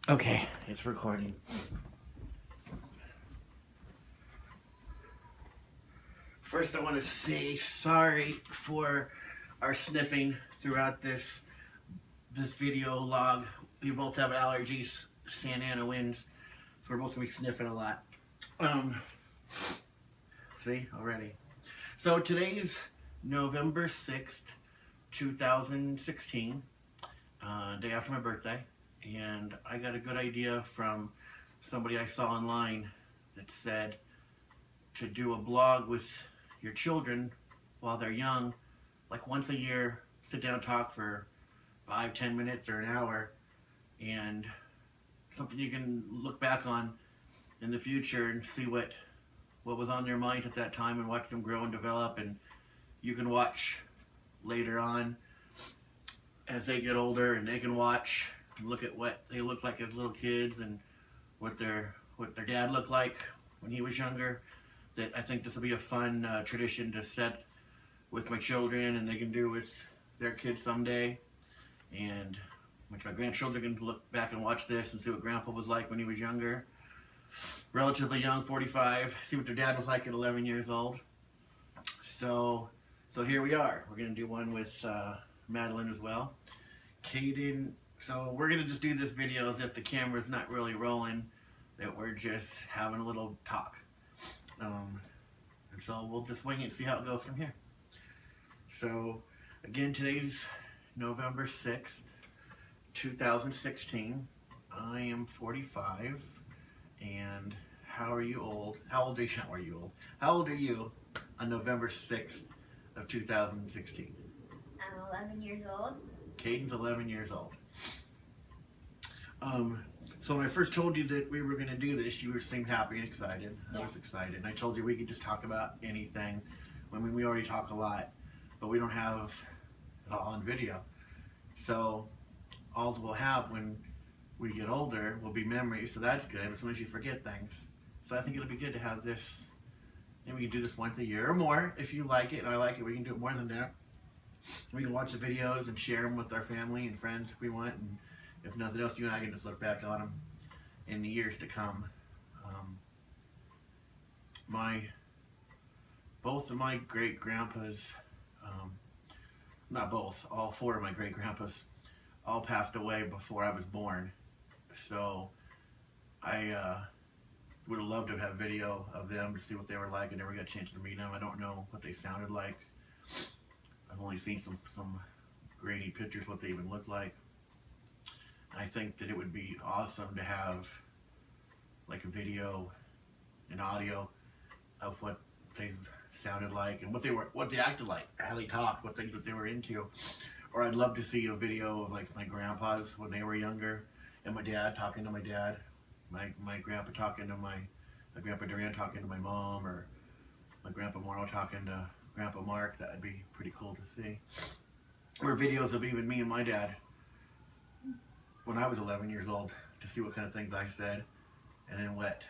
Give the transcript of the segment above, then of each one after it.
Okay, it's recording. First, I want to say sorry for our sniffing throughout this video log. We both have allergies, Santa Ana winds, so we're both gonna be sniffing a lot. See already. So today's November 6th, 2016, day after my birthday, and I got a good idea from somebody I saw online that said to do a blog with your children while they're young, like once a year, sit down, talk for 5-10 minutes or an hour, and something you can look back on in the future and see what was on their mind at that time and watch them grow and develop. And you can watch later on as they get older, and they can watch and look at what they look like as little kids and what their dad looked like when he was younger. That I think this will be a fun tradition to set with my children, and they can do with their kids someday. And which my grandchildren can look back and watch this and see what Grandpa was like when he was younger, relatively young, 45. See what their dad was like at 11 years old. So here we are. We're gonna do one with Madeline as well. Caden. So we're gonna just do this video as if the camera's not really rolling, that we're just having a little talk. And so we'll just wing it and see how it goes from here. So again, today's November 6th, 2016. I am 45. And how are you old? How old are you? How are you old? How old are you on November 6th of 2016? I'm 11 years old. Caden's 11 years old. So when I first told you that we were going to do this, you seemed happy and excited. Yeah. I was excited. And I told you we could just talk about anything. I mean, we already talk a lot, but we don't have it all on video. So all we'll have when we get older will be memories, so that's good, but sometimes you forget things. So I think it'll be good to have this, and we can do this once a year or more. If you like it and I like it, we can do it more than that. We can watch the videos and share them with our family and friends if we want, and if nothing else, you and I can just look back on them in the years to come. Both of my great-grandpas, not both, all four of my great-grandpas all passed away before I was born. So I would have loved to have video of them to see what they were like. I never got a chance to meet them. I don't know what they sounded like. I've only seen some grainy pictures, what they even looked like. I think that it would be awesome to have like a video and audio of what they sounded like and what they acted like, how they talked, what things that they were into. Or I'd love to see a video of like my grandpas when they were younger, and my dad talking to my dad, my grandpa talking to my Grandpa Duran talking to my mom, or my Grandpa Morrow talking to Grandpa Mark. That would be pretty cool to see. Or videos of even me and my dad when I was 11 years old, to see what kind of things I said, and then what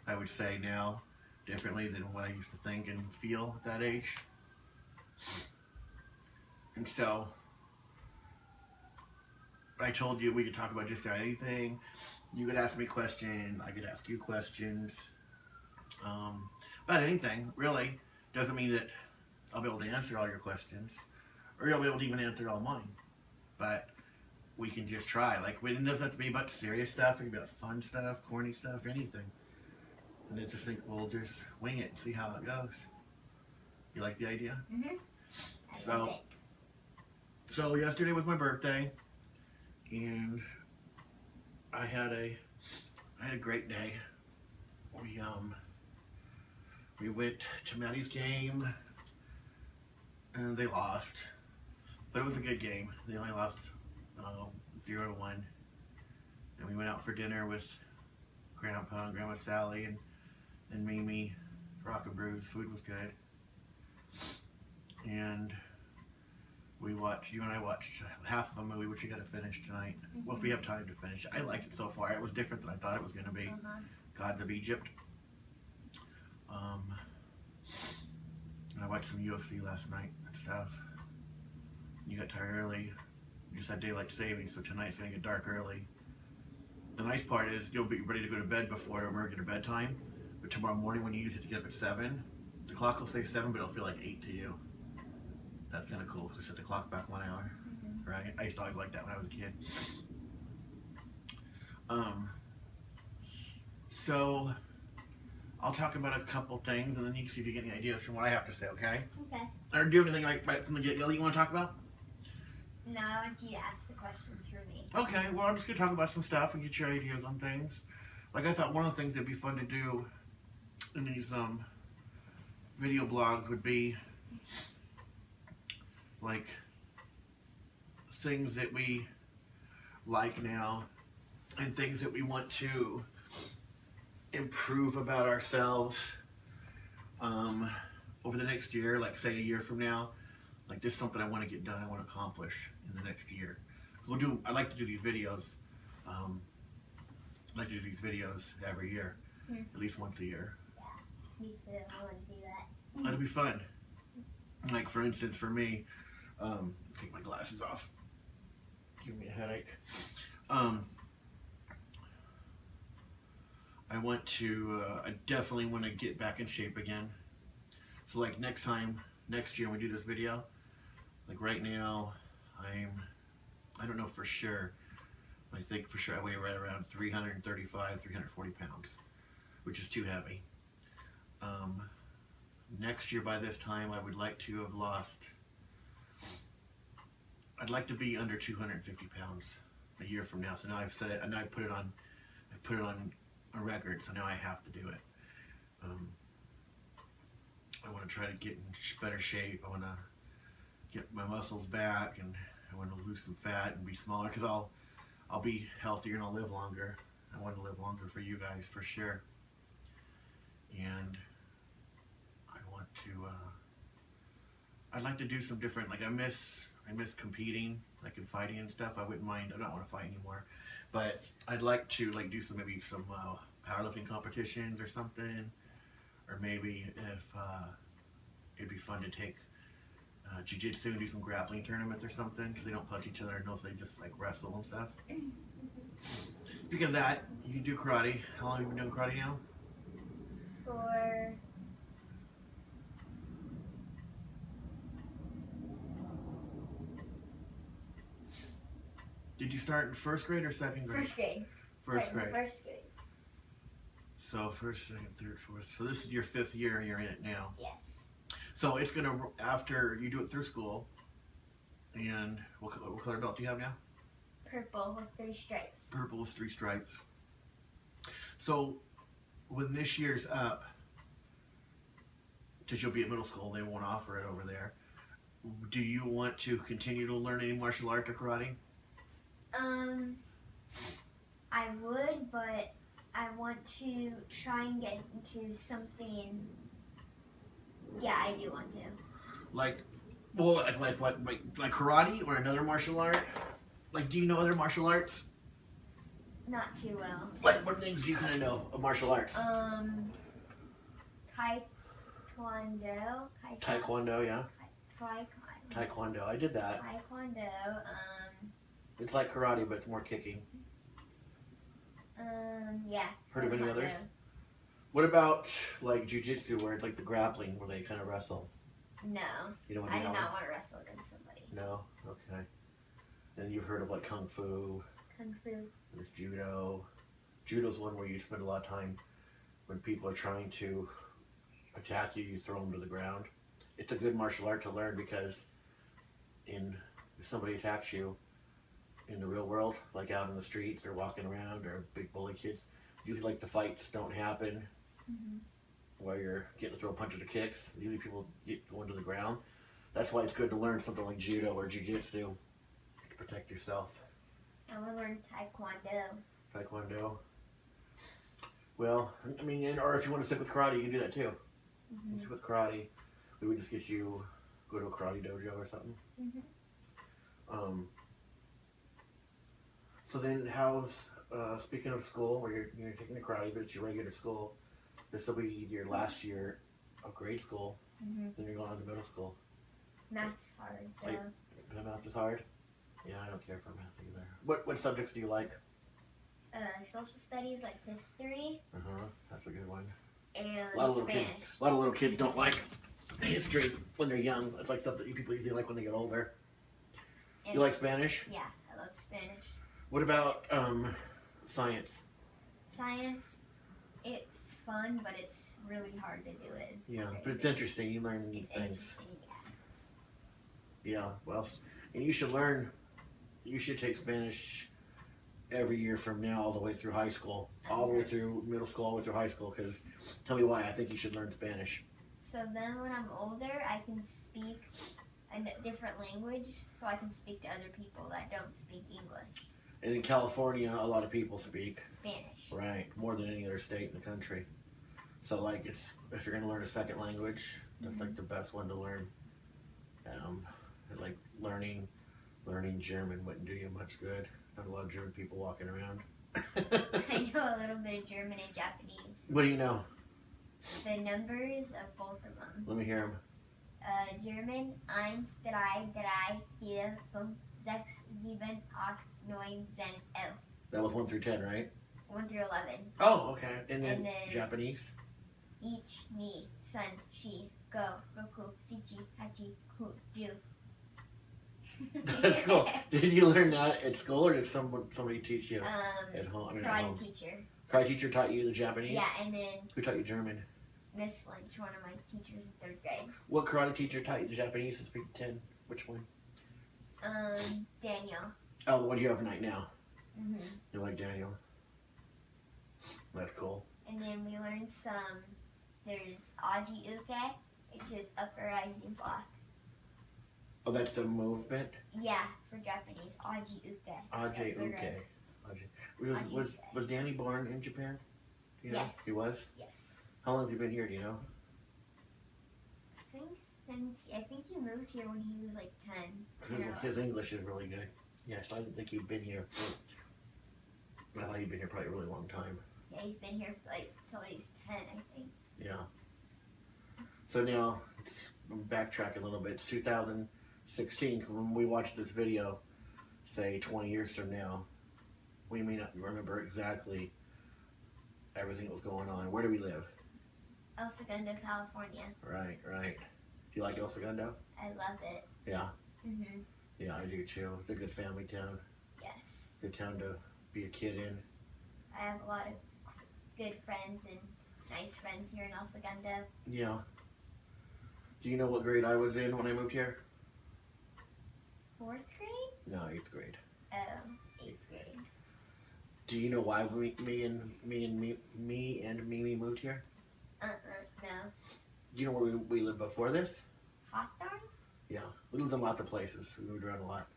I would say now differently than what I used to think and feel at that age. And so I told you we could talk about just about anything. You could ask me questions, I could ask you questions. About anything, really. Doesn't mean that I'll be able to answer all your questions, or you'll be able to even answer all mine. But we can just try. Like, it doesn't have to be about serious stuff, it can be about fun stuff, corny stuff, anything. And then just think, we'll just wing it and see how it goes. You like the idea? Mm-hmm. So yesterday was my birthday, and I had a great day. We went to Maddie's game, and they lost, but it was a good game. They only lost 0-1, and we went out for dinner with Grandpa and Grandma Sally and Mimi. Rock and Brews. Food was good, and you and I watched half of a movie, which we got to finish tonight. Mm-hmm. Well, if we have time to finish. I liked it so far. It was different than I thought it was going to be. Gods of Egypt. And I watched some UFC last night and stuff. You got tired early. You just had daylight savings, so tonight's going to get dark early. the nice part is you'll be ready to go to bed before regular bedtime. But tomorrow morning when you have to get up at 7, the clock will say 7, but it'll feel like 8 to you. That's kind of cool because we set the clock back 1 hour, right? I used to always like that when I was a kid. So I'll talk about a couple things, and then you can see if you get any ideas from what I have to say. Okay? Okay. Or do you have anything right from the get-go that you want to talk about? No, I want you to ask the questions for me. Okay, well, I'm just going to talk about some stuff and get your ideas on things. Like, I thought one of the things that'd be fun to do in these video blogs would be, like, things that we like now and things that we want to improve about ourselves over the next year, like, say, a year from now. Like, this is something I want to get done, I want to accomplish in the next year. I like to do these videos. I like to do these videos every year, at least once a year. Yeah, me too. I want to do that. That'll be fun. Like, for instance, for me, take my glasses off. Give me a headache. I definitely want to get back in shape again. So, like, next year when we do this video, like right now, I don't know for sure. I think for sure I weigh right around 335, 340 pounds, which is too heavy. Next year by this time, I would like to have lost, I'd like to be under 250 pounds a year from now. So now I've said it, and I put it on a record, so now I have to do it. I want to try to get in better shape. I want to get my muscles back, and I want to lose some fat and be smaller, because I'll be healthier and I'll live longer. I want to live longer for you guys for sure. And I want to I'd like to do some different, like I miss competing, like in fighting and stuff. I wouldn't mind. I don't want to fight anymore, but I'd like to like do maybe some powerlifting competitions or something, or maybe if it'd be fun to take jiu-jitsu and do some grappling tournaments or something, because they don't punch each other in those, they just like wrestle and stuff. Speaking of that, you do karate. How long have you been doing karate now? Did you start in first grade or second grade? First grade. First grade. First grade. So first, second, third, fourth. So this is your 5th year and you're in it now. Yes. So it's gonna, after you do it through school, and what color belt do you have now? Purple with 3 stripes. Purple with 3 stripes. So when this year's up, because you'll be at middle school, they won't offer it over there. Do you want to continue to learn any martial art or karate? I would, but I want to try and get into something. Yeah, I do want to. Like, well, like what, like karate or another martial art? Like, do you know other martial arts? Not too well. Like, what things do you kind of know of martial arts? Taekwondo. Taekwondo, yeah. Taekwondo, I did that. Taekwondo. It's like karate, but it's more kicking. Yeah. Heard of any others? What about like jiu-jitsu, where it's like the grappling, where they kind of wrestle? No. You don't I do do that not one? want to wrestle against somebody. No? Okay. And you've heard of like kung fu, Kung Fu. there's judo. Judo's one where you spend a lot of time when people are trying to attack you, you throw them to the ground. It's a good martial art to learn, because if somebody attacks you in the real world, like out in the streets or walking around, or big bully kids, usually like the fights don't happen where you're getting to throw punches or kicks. Usually people get going to the ground. That's why it's good to learn something like judo or jiu-jitsu to protect yourself. I want to learn Taekwondo. Taekwondo. Well, I mean, or if you want to stick with karate, you can do that too. Stick with karate. We would just get you go to a karate dojo or something. So then, how's speaking of school, where you're taking the karate, but it's your regular school. This will be your last year of grade school. Then you're going on to middle school. Math's hard, though. Like, math is hard. Yeah, I don't care for math either. What subjects do you like? social studies like history That's a good one. and A lot of little Spanish. kids. A lot of little kids don't like history when they're young. It's like stuff that you people usually like when they get older. You like Spanish? Yeah, I love Spanish. What about science? Science, it's fun, but it's really hard to do it. Yeah, but it's interesting. You learn neat It's things. interesting, yeah. Yeah, well, and you should learn. You should take Spanish every year from now all the way through high school, all the way through middle school, all the way through high school. Because tell me why I think you should learn Spanish. So then when I'm older, I can speak a different language, so I can speak to other people that don't speak English. And in California, a lot of people speak Spanish. right more than any other state in the country. So like, it's if you're gonna learn a second language, that's like the best one to learn. Like learning German wouldn't do you much good. Not a lot of German people walking around. I know a little bit of German and Japanese. What do you know? The numbers of both of them. Let me hear them. German 1, 3, 4, 5, 6, 7, 8, 9, 10, 11. That was 1 through 10, right? 1 through 11. Oh, okay. And then, And then- Japanese. Ich, ni, san, shi, go, roku, shichi, hachi, ku, ryu. That's cool. Did you learn that at school, or did somebody teach you at home? I mean, at Karate home. teacher. Karate teacher taught you the Japanese. Yeah, and then Who taught you German? Miss Lynch, one of my teachers in 3rd grade. What karate teacher taught you the Japanese to speak 10? Which one? Daniel. Oh, the one you have right now. hmm You like Daniel? That's cool. And then we learned there's Aji Uke, which is upper rising block. Oh, that's the movement. Yeah, for Japanese, Aji Uke. Ajay Upper Uke. rising. Was Danny born in Japan? Do you know? Yes. He was? Yes. How long has he been here, do you know? I think he moved here when he was like 10. His English is really good. Yes, I didn't think he'd been here. I thought he'd been here probably a really long time. Yeah, he's been here till he's 10, I think. Yeah. So now, backtrack a little bit. It's 2016. When we watch this video, say 20 years from now, we may not remember exactly everything that was going on. Where do we live? El Segundo, California. Right. Do you like El Segundo? I love it. Yeah. hmm Yeah, I do too. It's a good family town. Yes. Good town to be a kid in. I have a lot of good friends and nice friends here in El Segundo. Yeah. Do you know what grade I was in when I moved here? 4th grade? No, 8th grade. Oh, 8th grade. Do you know why me and Mimi moved here? No. Do you know where we lived before this? Hawthorne? Yeah, we lived in lots of places. We moved around a lot,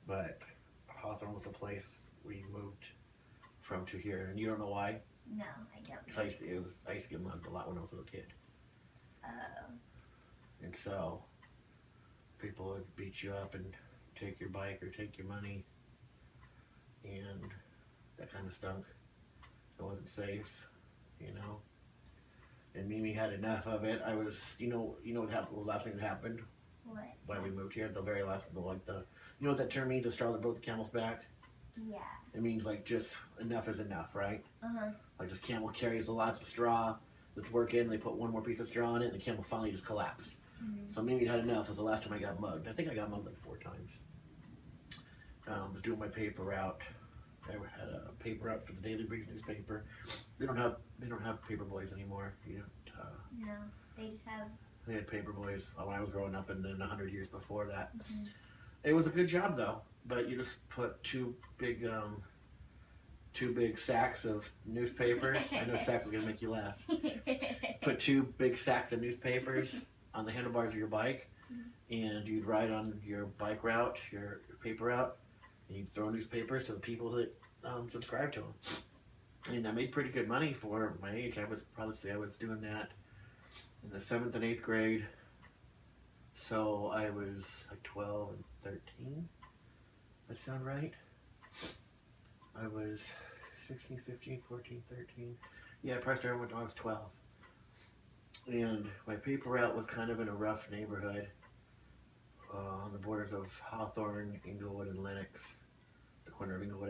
but Hawthorne was the place we moved from to here. And you don't know why? No, I don't. 'Cause I used to get mugged a lot when I was a little kid, Oh. and so people would beat you up and take your bike or take your money, and that kind of stunk. It wasn't safe, you know. And Mimi had enough of it. I was, you know what happened? The last thing that happened What? when we moved here, the very last, you know what that term means? The straw that broke the camel's back. Yeah. It means like just enough is enough, right? Uh-huh. Like this camel carries a lot of straw that's working. They put one more piece of straw in it, and the camel finally just collapsed. Mhm. So Mimi had enough. It was the last time I got mugged. I think I got mugged like 4 times. I was doing my paper route. I had a paper route for the Daily Breeze newspaper. They don't have paper boys anymore. No, they just have. They had paper boys when I was growing up, and then 100 years before that. Mhm. It was a good job though, but you just put two big sacks of newspapers. I know sacks are gonna make you laugh. Put 2 big sacks of newspapers on the handlebars of your bike, and you'd ride on your bike route, your paper route, and you'd throw newspapers to the people that subscribe to them. And I made pretty good money for my age. I was doing that in the 7th and 8th grade. So I was like 12 and 13. That sound right? I was 16, 15, 14, 13. Yeah, I probably started when I was 12. And my paper route was kind of in a rough neighborhood on the borders of Hawthorne, Inglewood, and Lenox, the corner of Inglewood